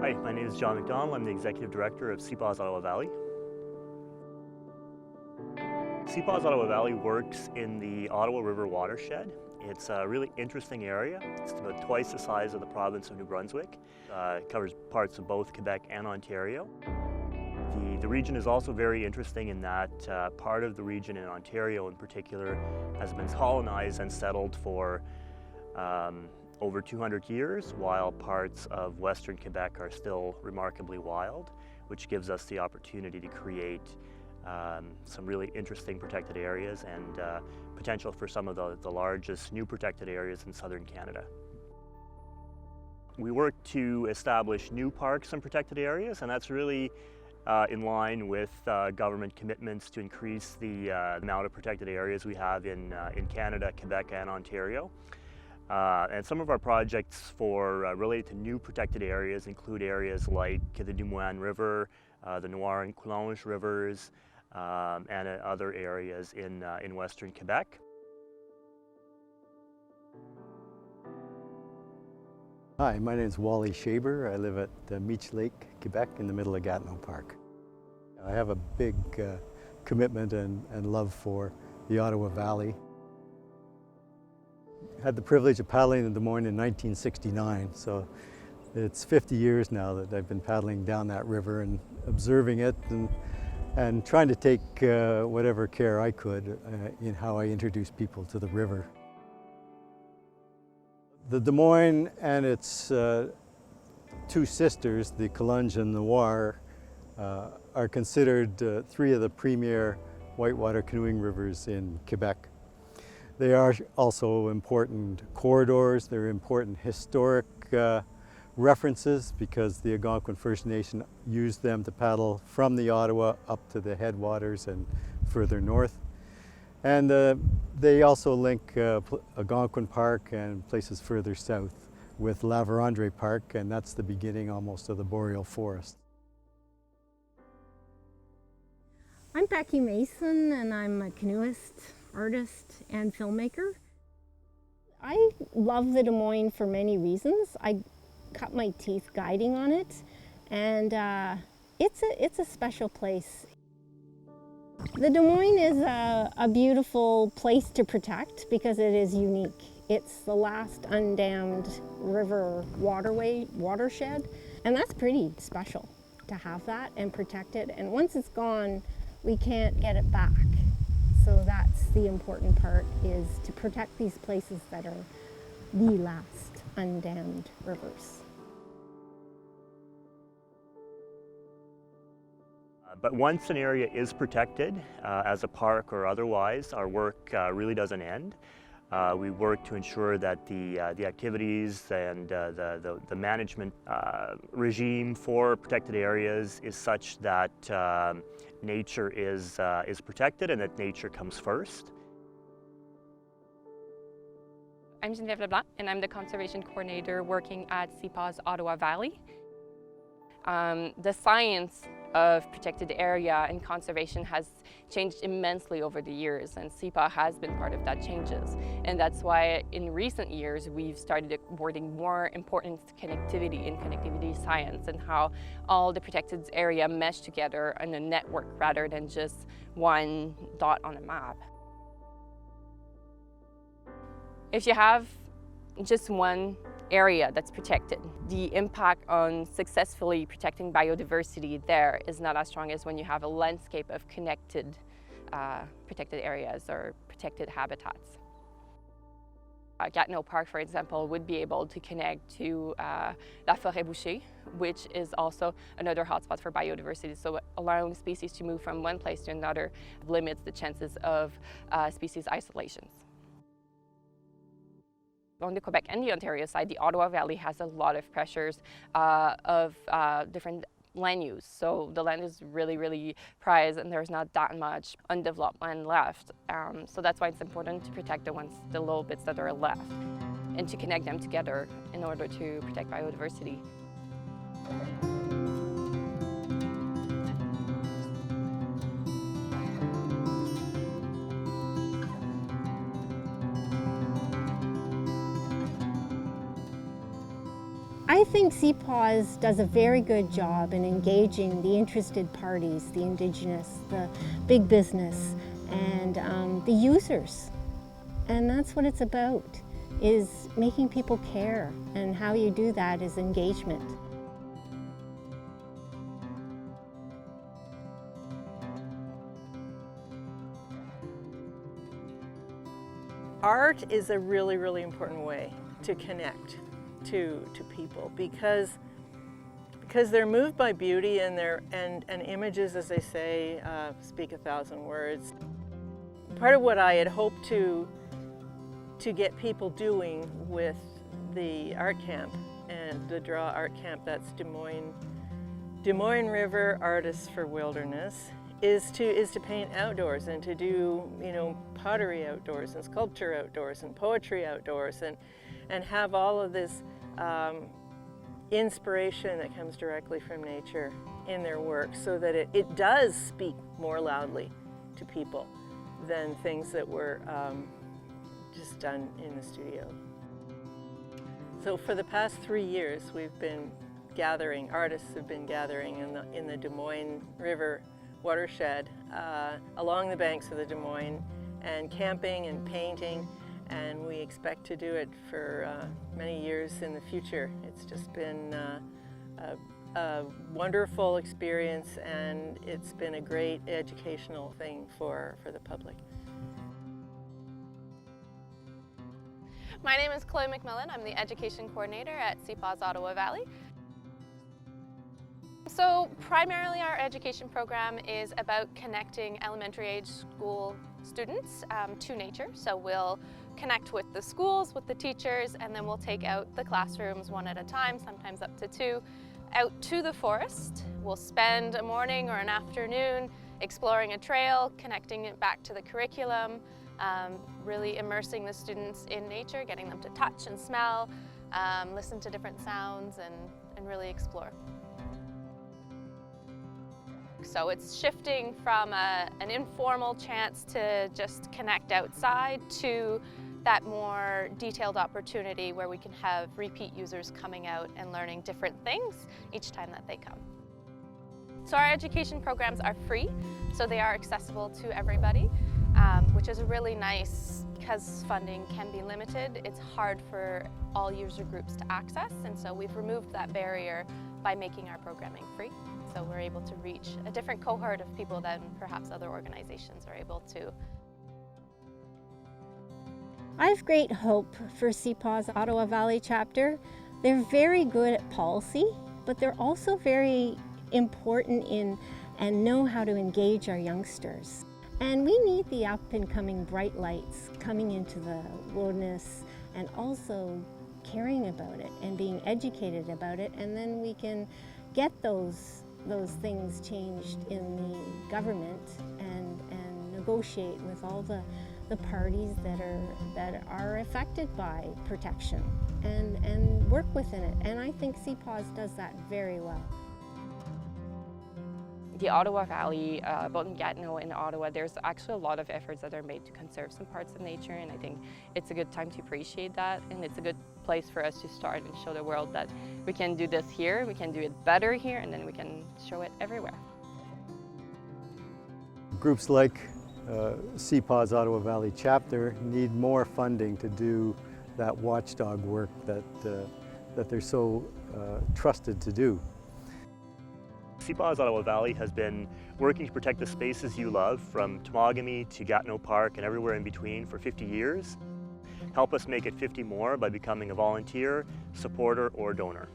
Hi, my name is John McDonald. I'm the Executive Director of CPAWS Ottawa Valley. CPAWS Ottawa Valley works in the Ottawa River watershed. It's a really interesting area. It's about twice the size of the province of New Brunswick. It covers parts of both Quebec and Ontario. The region is also very interesting in that part of the region in Ontario in particular has been colonized and settled for over 200 years, while parts of Western Quebec are still remarkably wild, which gives us the opportunity to create some really interesting protected areas and potential for some of the largest new protected areas in southern Canada. We work to establish new parks and protected areas, and that's really in line with government commitments to increase the amount of protected areas we have in Canada, Quebec, and Ontario. And some of our projects related to new protected areas include areas like the Des Moines River, the Noir and Coulanges rivers, and other areas in western Quebec. Hi, my name is Wally Shaber. I live at Meech Lake, Quebec, in the middle of Gatineau Park. I have a big commitment and love for the Ottawa Valley. I had the privilege of paddling in Des Moines in 1969, so it's 50 years now that I've been paddling down that river and observing it and trying to take whatever care I could in how I introduce people to the river. The Des Moines and its two sisters, the Coulanges and the Noir, are considered three of the premier whitewater canoeing rivers in Quebec. They are also important corridors. They're important historic references because the Algonquin First Nation used them to paddle from the Ottawa up to the headwaters and further north. And they also link Algonquin Park and places further south with La Vérendrye Park, and that's the beginning almost of the boreal forest. I'm Becky Mason, and I'm a canoeist, artist, and filmmaker. I love the Des Moines for many reasons. I cut my teeth guiding on it, and it's a special place. The Des Moines is a beautiful place to protect because it is unique. It's the last undammed river watershed, and that's pretty special to have that and protect it. And once it's gone, we can't get it back. So that's the important part, is to protect these places that are the last undammed rivers. But once an area is protected, as a park or otherwise, our work really doesn't end. We work to ensure that the activities and the management regime for protected areas is such that nature is protected and that nature comes first. I'm Geneviève Leblanc, and I'm the Conservation Coordinator working at CPAWS Ottawa Valley. The science of protected area and conservation has changed immensely over the years, and CPAW has been part of that changes. And that's why in recent years we've started awarding more importance to connectivity and connectivity science and how all the protected area mesh together in a network rather than just one dot on a map. If you have just one area that's protected, the impact on successfully protecting biodiversity there is not as strong as when you have a landscape of connected protected areas or protected habitats. Gatineau Park, for example, would be able to connect to La Forêt Bouchée, which is also another hotspot for biodiversity. So allowing species to move from one place to another limits the chances of species isolations. On the Quebec and the Ontario side, the Ottawa Valley has a lot of pressures of different land use. So the land is really, really prized, and there's not that much undeveloped land left. So that's why it's important to protect the little bits that are left, and to connect them together in order to protect biodiversity. I think CPAWS does a very good job in engaging the interested parties, the Indigenous, the big business, and the users. And that's what it's about, is making people care. And how you do that is engagement. Art is a really, really important way to connect to people because they're moved by beauty and images, as they say, speak 1,000 words. Part of what I had hoped to get people doing with the art camp and the Draw Art Camp, that's Des Moines River Artists for Wilderness, is to paint outdoors and to do, you know, pottery outdoors and sculpture outdoors and poetry outdoors and have all of this inspiration that comes directly from nature in their work, so that it does speak more loudly to people than things that were just done in the studio. So for the past 3 years we've been gathering, artists have been gathering in the Des Moines River watershed along the banks of the Des Moines and camping and painting, and we expect to do it for many years in the future. It's just been a wonderful experience, and it's been a great educational thing for the public. My name is Chloe McMillan. I'm the Education Coordinator at CPAWS Ottawa Valley. So primarily our education program is about connecting elementary age school students to nature. So we'll connect with the schools, with the teachers, and then we'll take out the classrooms one at a time, sometimes up to 2, out to the forest. We'll spend a morning or an afternoon exploring a trail, connecting it back to the curriculum, really immersing the students in nature, getting them to touch and smell, listen to different sounds, and really explore. So it's shifting from an informal chance to just connect outside to that more detailed opportunity where we can have repeat users coming out and learning different things each time that they come. So our education programs are free, so they are accessible to everybody, which is really nice because funding can be limited. It's hard for all user groups to access, and so we've removed that barrier by making our programming free. So we're able to reach a different cohort of people than perhaps other organizations are able to. I have great hope for CPAWS Ottawa Valley chapter. They're very good at policy, but they're also very important in and know how to engage our youngsters. And we need the up and coming bright lights coming into the wilderness and also caring about it and being educated about it, and then we can get those things changed in the government and negotiate with all the parties that are affected by protection and work within it. And I think CPAWS does that very well. The Ottawa Valley, both in Gatineau and Ottawa, there's actually a lot of efforts that are made to conserve some parts of nature, and I think it's a good time to appreciate that, and it's a good place for us to start and show the world that we can do this here, we can do it better here, and then we can show it everywhere. Groups like CPAWS Ottawa Valley chapter need more funding to do that watchdog work that they're so trusted to do. CPAWS Ottawa Valley has been working to protect the spaces you love, from Temagami to Gatineau Park and everywhere in between, for 50 years. Help us make it 50 more by becoming a volunteer, supporter, or donor.